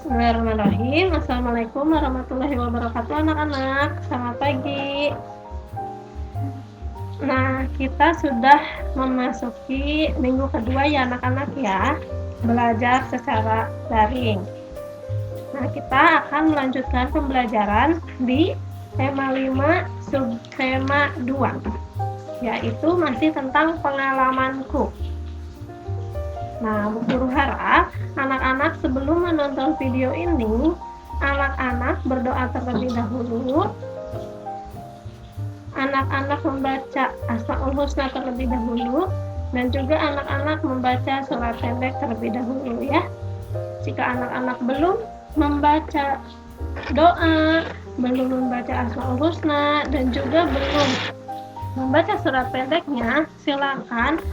Bismillahirrahmanirrahim. Assalamualaikum warahmatullahi wabarakatuh anak-anak. Selamat pagi. Nah, kita sudah memasuki minggu kedua ya anak-anak ya, belajar secara daring. Nah, kita akan melanjutkan pembelajaran di tema 5 subtema 2, yaitu masih tentang pengalamanku. Nah, Bu Guru harap anak-anak sebelum menonton video ini, anak-anak berdoa terlebih dahulu. Anak-anak membaca Asmaul Husna terlebih dahulu, dan juga anak-anak membaca surat pendek terlebih dahulu ya. Jika anak-anak belum membaca doa, belum membaca Asmaul Husna, dan juga belum membaca surat pendeknya, silakan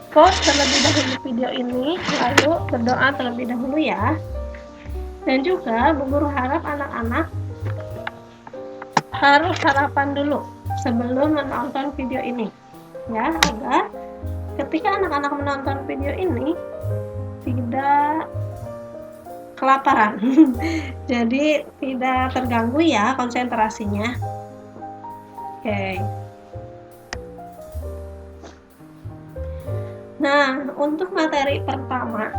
pause terlebih dahulu video ini, lalu berdoa terlebih dahulu ya. Dan juga Bu Guru harap anak-anak harus sarapan dulu sebelum menonton video ini ya, agar ketika anak-anak menonton video ini tidak kelaparan jadi tidak terganggu ya konsentrasinya. Oke. Nah, untuk materi pertama,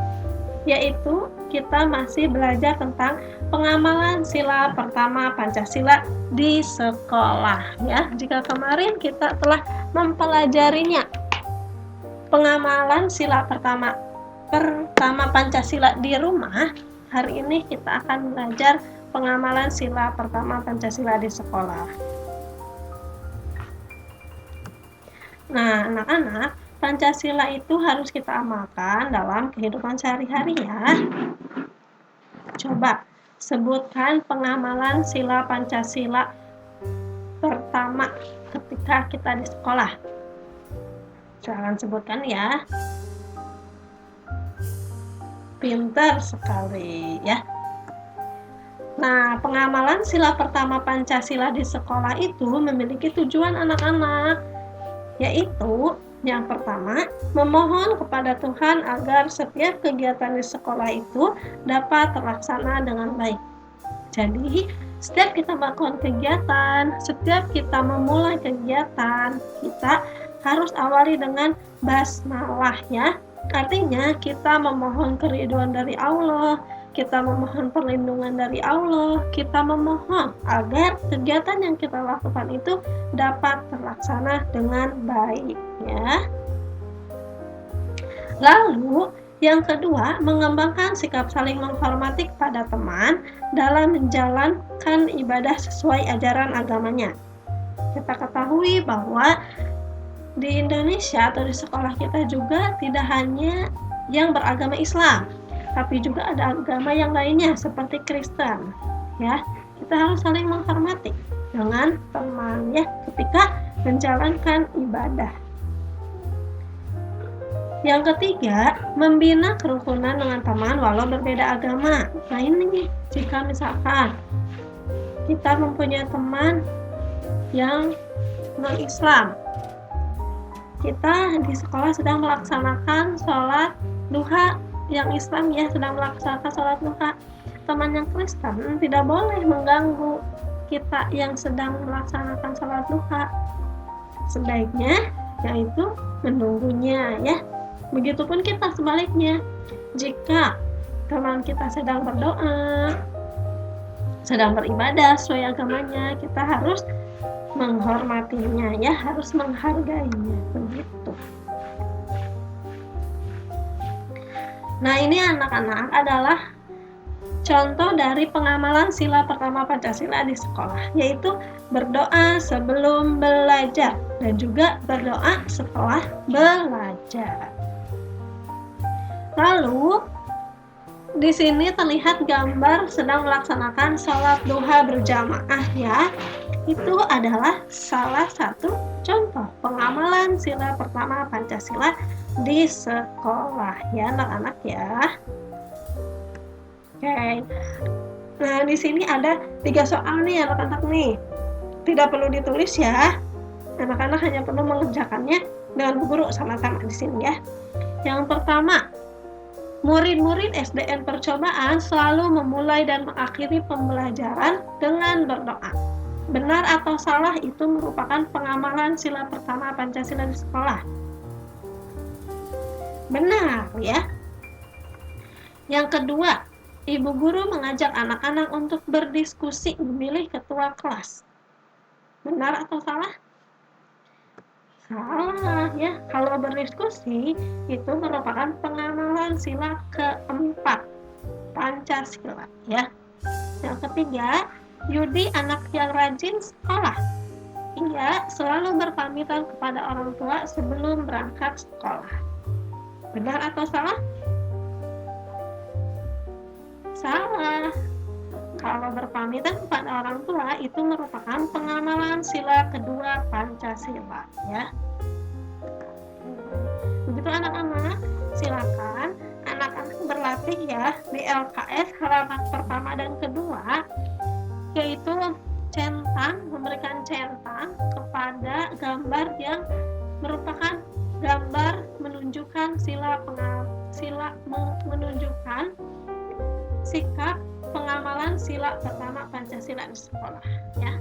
yaitu kita masih belajar tentang pengamalan sila pertama Pancasila di sekolah ya. Jika kemarin kita telah mempelajarinya, pengamalan sila pertama Pancasila di rumah, hari ini kita akan belajar pengamalan sila pertama Pancasila di sekolah. Nah, anak-anak, Pancasila itu harus kita amalkan dalam kehidupan sehari-hari ya. Coba sebutkan pengamalan sila Pancasila pertama ketika kita di sekolah. Jangan sebutkan ya. Pintar sekali ya. Nah, pengamalan sila pertama Pancasila di sekolah itu memiliki tujuan anak-anak, yaitu yang pertama, memohon kepada Tuhan agar setiap kegiatan di sekolah itu dapat terlaksana dengan baik. Jadi, setiap kita melakukan kegiatan, setiap kita memulai kegiatan, kita harus awali dengan basmalah ya. Artinya, kita memohon keridhaan dari Allah, kita memohon perlindungan dari Allah, kita memohon agar kegiatan yang kita lakukan itu dapat terlaksana dengan baik ya. Lalu yang kedua, mengembangkan sikap saling menghormati kepada teman dalam menjalankan ibadah sesuai ajaran agamanya. Kita ketahui bahwa di Indonesia atau di sekolah kita juga tidak hanya yang beragama Islam, tapi juga ada agama yang lainnya seperti Kristen ya. Kita harus saling menghormati dengan teman ya ketika menjalankan ibadah. Yang ketiga, membina kerukunan dengan teman walau berbeda agama. Nah ini jika misalkan kita mempunyai teman yang non-Islam, kita di sekolah sedang melaksanakan sholat duha, yang Islam ya sedang melaksanakan sholat duha, teman yang Kristen tidak boleh mengganggu kita yang sedang melaksanakan sholat duha. Sebaiknya yaitu menunggunya ya. Begitupun kita sebaliknya, jika teman kita sedang berdoa, sedang beribadah sesuai agamanya, kita harus menghormatinya ya, harus menghargainya begitu. Nah, ini anak-anak adalah contoh dari pengamalan sila pertama Pancasila di sekolah, yaitu berdoa sebelum belajar dan juga berdoa setelah belajar. Lalu di sini terlihat gambar sedang melaksanakan sholat duha berjamaah ya. Itu adalah salah satu contoh pengamalan sila pertama Pancasila di sekolah ya anak-anak ya. Oke. Nah, di sini ada 3 soal nih anak-anak nih. Tidak perlu ditulis ya. Anak-anak hanya perlu mengerjakannya dengan Bu Guru sama-sama di sini ya. Yang pertama, Murid-murid SDN Percobaan selalu memulai dan mengakhiri pembelajaran dengan berdoa. Benar atau salah itu merupakan pengamalan sila pertama Pancasila di sekolah. Benar ya. Yang kedua, ibu guru mengajak anak-anak untuk berdiskusi memilih ketua kelas. Benar atau salah? Salah ya. Kalau berdiskusi itu merupakan pengamalan sila keempat Pancasila ya. Yang ketiga, Yudi anak yang rajin sekolah. Ia selalu berpamitan kepada orang tua sebelum berangkat sekolah. Benar atau salah? Salah. Kalau berpamitan kepada orang tua itu merupakan pengamalan sila kedua Pancasila ya. Begitu anak-anak, silakan anak-anak berlatih ya di LKS halaman pertama dan kedua, yaitu memberikan centang kepada gambar yang merupakan gambar menunjukkan menunjukkan sikap pengamalan sila pertama Pancasila di sekolah ya.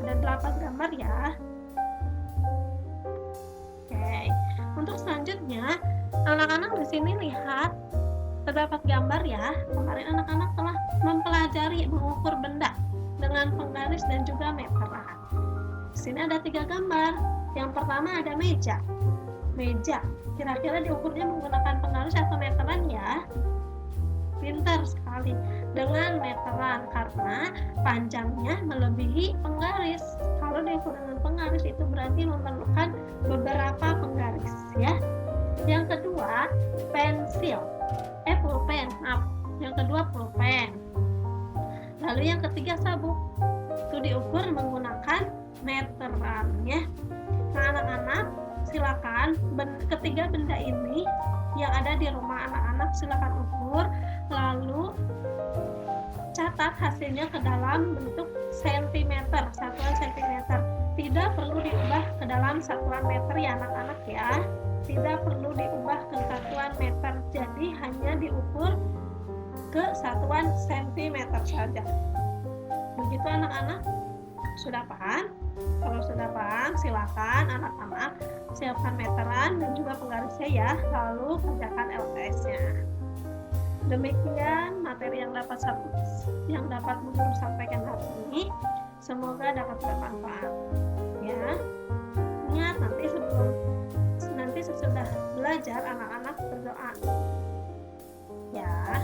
Ada 8 gambar ya. Oke. Untuk selanjutnya, anak-anak di sini lihat terdapat gambar ya. Kemarin anak-anak telah mempelajari mengukur benda dengan penggaris dan juga meteran. Di sini ada 3 gambar. Yang pertama ada meja. Meja, kira-kira diukurnya menggunakan penggaris atau meteran ya? Pintar sekali, dengan meteran karena panjangnya melebihi penggaris. Kalau diukur dengan penggaris itu berarti memerlukan beberapa penggaris ya. Yang kedua pulpen. Yang kedua pulpen. Lalu yang ketiga sabuk. Itu diukur menggunakan meteran ya. Nah anak-anak silakan ketiga benda ini yang ada di rumah anak-anak silakan ukur, lalu catat hasilnya ke dalam bentuk sentimeter, satuan sentimeter. Tidak perlu diubah ke dalam satuan meter ya anak-anak ya. Tidak perlu diubah ke satuan meter, jadi hanya diukur ke satuan sentimeter saja. Begitu anak-anak, sudah paham? Kalau sudah paham, silakan anak-anak siapkan meteran dan juga penggarisnya ya, lalu kerjakan LKS-nya. Demikian materi yang dapat Bu Guru sampaikan hari ini. Semoga dapat bermanfaat. Ya, ingat nanti sesudah belajar anak-anak berdoa. Ya.